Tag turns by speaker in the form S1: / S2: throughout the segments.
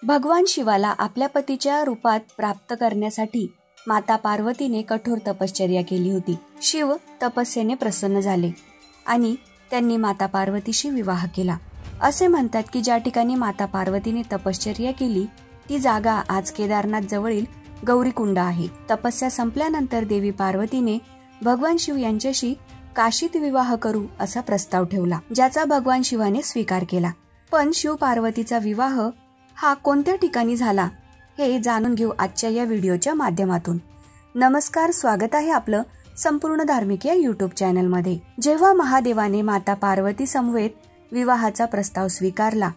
S1: भगवान शिवाला आपल्या पतीच्या रूपात प्राप्त करण्यासाठी माता पार्वतीने कठोर तपश्चर्या केली होती. शिव तपस्येने प्रसन्न झाले आणि त्यांनी माता पार्वतीशी विवाह केला. असे म्हणतात की ज्या ठिकाणी माता पार्वतीने तपश्चर्या केली ती जागा आज केदारनाथ जवळील गौरीकुंड आहे. तपस्या संपल्यानंतर देवी पार्वतीने भगवान शिव यांच्याशी काशीत विवाह करू असा प्रस्ताव ठेवला, ज्याचा भगवान शिवाने स्वीकार केला. पण शिव पार्वतीचा विवाह हा कोणत्या ठिकाणी झाला हे जाणून घेऊ आजच्या या व्हिडिओच्या माध्यमातून. नमस्कार, स्वागत आहे आपलं संपूर्ण धार्मिक या युट्यूब चॅनलमध्ये. जेव्हा महादेवाने माता पार्वती समवेत विवाहाचा प्रस्ताव स्वीकारला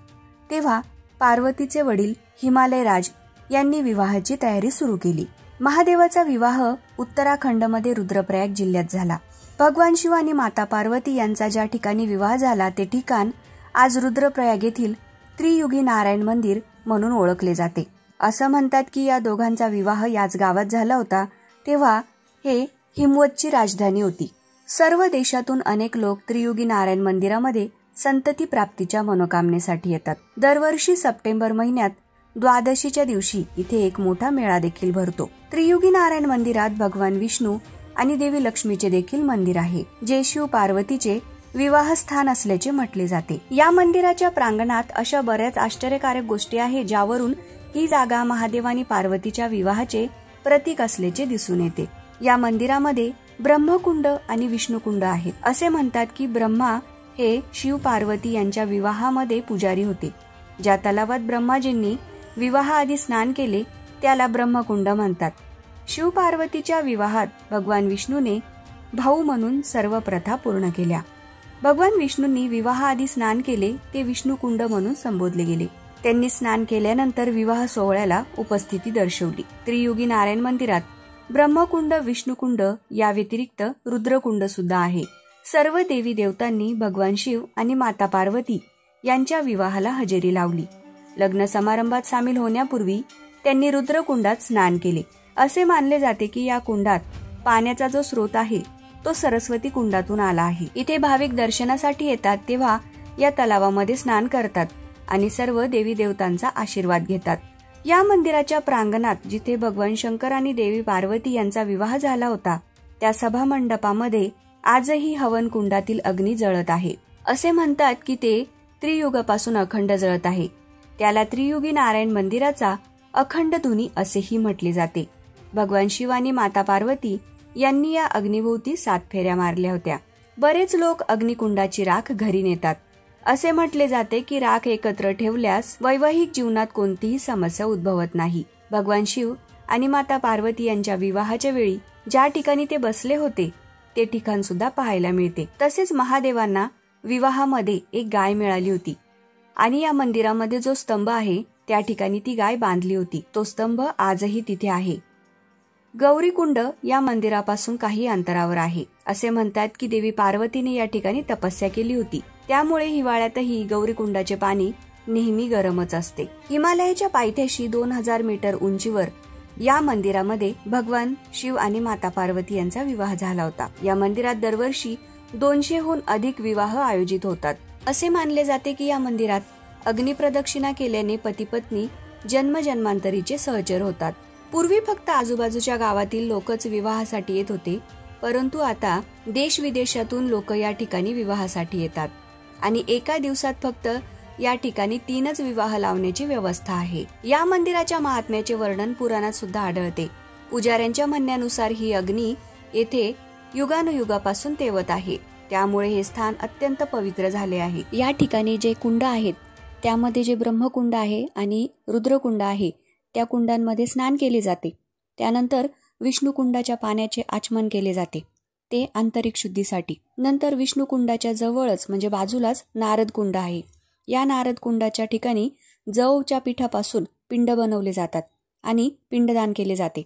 S1: तेव्हा पार्वतीचे वडील हिमालयराज यांनी विवाहाची तयारी सुरू केली. महादेवाचा विवाह उत्तराखंडमध्ये रुद्रप्रयाग जिल्ह्यात झाला. भगवान शिव आणि माता पार्वती यांचा ज्या ठिकाणी विवाह झाला ते ठिकाण आज रुद्रप्रयाग येथील त्रियुगी नारायण मंदिर म्हणून ओळखले जाते. असं म्हणतात की या दोघांचा विवाह याच गावात झाला होता तेव्हा हे हिमवतची राजधानी होती. सर्व देशातून अनेक लोक त्रियुगी नारायण मंदिरामध्ये संतती प्राप्तीच्या मनोकामनेसाठी येतात. दरवर्षी सप्टेंबर महिन्यात द्वादशीच्या दिवशी इथे एक मोठा मेळा देखील भरतो. त्रियुगी नारायण मंदिरात भगवान विष्णू आणि देवी लक्ष्मीचे देखील मंदिर आहे, जे शिव पार्वतीचे विवाहस्थान असल्याचे म्हटले जाते. या मंदिराच्या प्रांगणात अशा बऱ्याच आश्चर्यकारक गोष्टी आहेत ज्यावरून ही जागा महादेव आणि पार्वतीच्या विवाहाचे प्रतीक असल्याचे दिसून येते. या मंदिरामध्ये ब्रह्मकुंड आणि विष्णुकुंड आहेत. असे म्हणतात की ब्रह्मा हे शिव पार्वती यांच्या विवाहामध्ये पुजारी होते. ज्या तलावात ब्रह्माजींनी विवाहाआधी स्नान केले त्याला ब्रह्मकुंड म्हणतात. शिव पार्वतीच्या विवाहात भगवान विष्णूने भाऊ म्हणून सर्व प्रथा पूर्ण केल्या. भगवान विष्णूंनी विवाहाआधी स्नान केले ते विष्णुकुंड म्हणून संबोधले गेले. त्यांनी स्नान केल्यानंतर विवाह सोहळ्याला उपस्थिती दर्शवली. त्रियुगी नारायण मंदिरात ब्रह्मकुंड, विष्णुकुंड या व्यतिरिक्त रुद्रकुंड सुद्धा आहे. सर्व देवी देवतांनी भगवान शिव आणि माता पार्वती यांच्या विवाहाला हजेरी लावली. लग्न समारंभात सामील होण्यापूर्वी त्यांनी रुद्रकुंडात स्नान केले. असे मानले जाते की या कुंडात पाण्याचा जो स्रोत आहे तो सरस्वती कुंडातून आला आहे. इथे भाविक दर्शनासाठी येतात तेव्हा या तलावामध्ये स्नान करतात आणि सर्व देवी देवतांचा आशीर्वाद घेतात. या मंदिराच्या प्रांगणात जिथे भगवान शंकर आणि देवी पार्वती यांचा विवाह झाला होता त्या सभा मंडपामध्ये आजही हवन कुंडातील अग्नी जळत आहे. असे म्हणतात की ते त्रियुगापासून अखंड जळत आहे. त्याला त्रियुगी नारायण मंदिराचा अखंड धुनी असेही म्हटले जाते. भगवान शिव आणि माता पार्वती यांनी या अग्निभोवती 7 फेऱ्या मारल्या होत्या. बरेच लोक अग्निकुंडाची राख घरी नेतात. असे म्हटले जाते की राख एकत्र ठेवल्यास वैवाहिक जीवनात कोणतीही समस्या उद्भवत नाही. भगवान शिव आणि माता पार्वती यांच्या विवाहाच्या वेळी ज्या ठिकाणी ते बसले होते ते ठिकाण सुद्धा पाहायला मिळते. तसेच महादेवांना विवाहामध्ये एक गाय मिळाली होती आणि या मंदिरामध्ये जो स्तंभ आहे त्या ठिकाणी ती गाय बांधली होती. तो स्तंभ आजही तिथे आहे. गौरीकुंड या मंदिरापासून काही अंतरावर आहे. असे म्हणतात की देवी पार्वतीने या ठिकाणी तपस्या केली होती, त्यामुळे हिवाळ्यातही गौरीकुंडाचे पाणी नेहमी गरमच असते. हिमालयाच्या पायथ्याशी 2000 मीटर उंचीवर या मंदिरामध्ये भगवान शिव आणि माता पार्वती यांचा विवाह झाला होता. या मंदिरात दरवर्षी 200हून अधिक विवाह आयोजित होतात. असे मानले जाते की या मंदिरात अग्निप्रदक्षिणा केल्याने पती पत्नी जन्मजन्मांतरीचे सहचर होतात. पूर्वी फक्त आजूबाजूच्या गावातील लोकच विवाहासाठी येत होते, परंतु आता देश विदेशातून लोक या ठिकाणी विवाहासाठी येतात आणि एका दिवसात फक्त या ठिकाणी 3च विवाह लावण्याची व्यवस्था आहे. या मंदिराच्या महात्म्याचे वर्णन पुराणात सुद्धा आढळते. पुजाऱ्यांच्या म्हणण्यानुसार ही अग्नी येथे युगानुयुगापासून तेवत आहे, त्यामुळे हे स्थान अत्यंत पवित्र झाले आहे. या ठिकाणी जे कुंड आहेत त्यामध्ये जे ब्रह्मकुंड आहे आणि रुद्रकुंड आहे त्या कुंडांमध्ये स्नान केले जाते. त्यानंतर विष्णुकुंडाच्या पाण्याचे आचमन केले जाते, ते आंतरिक शुद्धीसाठी. नंतर विष्णुकुंडाच्या जवळच म्हणजे बाजूलाच नारद कुंड आहे. या नारद कुंडाच्या ठिकाणी जवच्या पिठापासून पिंड बनवले जातात आणि पिंडदान केले जाते.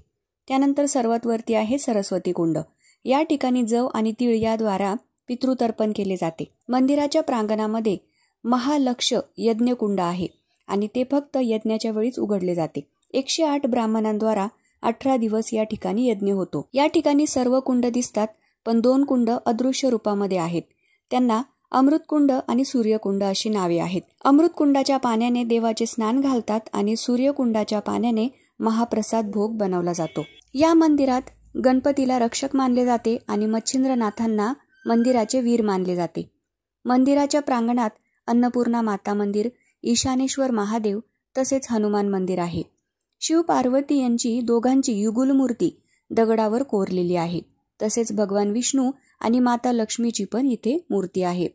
S1: त्यानंतर सर्वात वरती आहे सरस्वती कुंड. या ठिकाणी जव आणि तीळ याद्वारा पितृतर्पण केले जाते. मंदिराच्या प्रांगणामध्ये महालक्ष यज्ञकुंड आहे आणि ते फक्त यज्ञाच्या वेळीच उघडले जाते. 108 ब्राह्मणांद्वारा 18 दिवस या ठिकाणी यज्ञ होतो. या ठिकाणी सर्व कुंड दिसतात, पण 2 कुंड अदृश्य रूपामध्ये आहेत. त्यांना अमृतकुंड आणि सूर्यकुंड अशी नावे आहेत. अमृतकुंडाच्या पाण्याने देवाचे स्नान घालतात आणि सूर्यकुंडाच्या पाण्याने महाप्रसाद भोग बनवला जातो. या मंदिरात गणपतीला रक्षक मानले जाते आणि मच्छिंद्रनाथांना मंदिराचे वीर मानले जाते. मंदिराच्या प्रांगणात अन्नपूर्णा माता मंदिर, ईशानेश्वर महादेव तसेच हनुमान मंदिर आहे. शिव पार्वती यांची दोघांची युगुल मूर्ती दगडावर कोरलेली आहे. तसेच भगवान विष्णू आणि माता लक्ष्मीची पण इथे मूर्ती आहे.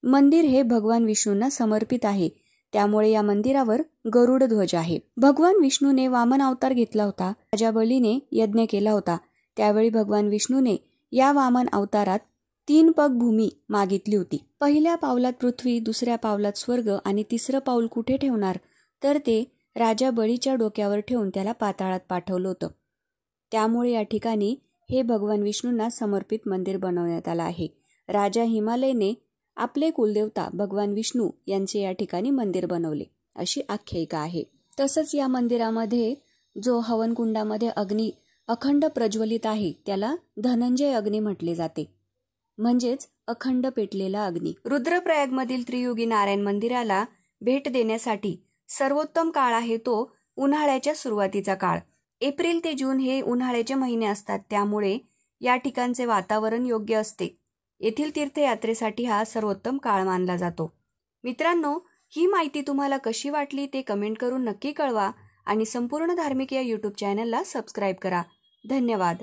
S1: मंदिर हे भगवान विष्णूंना समर्पित आहे, त्यामुळे या मंदिरावर गरुड ध्वज आहे. भगवान विष्णूने वामन अवतार घेतला होता. राजा बलीने यज्ञ केला होता. त्यावेळी भगवान विष्णूने या वामन अवतारात 3 पग भूमी मागितली होती. पहिल्या पावलात पृथ्वी, दुसऱ्या पावलात स्वर्ग आणि तिसरं पाऊल कुठे ठेवणार, तर ते राजा बळीच्या डोक्यावर ठेवून त्याला पाताळात पाठवलं होतं. त्यामुळे या ठिकाणी हे भगवान विष्णूंना समर्पित मंदिर बनवण्यात आलं आहे. राजा हिमालयने आपले कुलदेवता भगवान विष्णू यांचे या ठिकाणी मंदिर बनवले अशी आख्यायिका आहे. तसंच या मंदिरामध्ये जो हवनकुंडामध्ये अग्नी अखंड प्रज्वलित आहे त्याला धनंजय अग्नी म्हटले जाते, म्हणजेच अखंड पेटलेला अग्नी. रुद्रप्रयागमधील त्रियुगी नारायण मंदिराला भेट देण्यासाठी सर्वोत्तम काळ आहे तो उन्हाळ्याच्या सुरुवातीचा काळ. एप्रिल ते जून हे उन्हाळ्याचे महिने असतात, त्यामुळे या ठिकाणचे वातावरण योग्य असते. येथील तीर्थयात्रेसाठी हा सर्वोत्तम काळ मानला जातो. मित्रांनो, ही माहिती तुम्हाला कशी वाटली ते कमेंट करून नक्की कळवा आणि संपूर्ण धार्मिक या यूट्यूब चॅनलला सबस्क्राईब करा. धन्यवाद.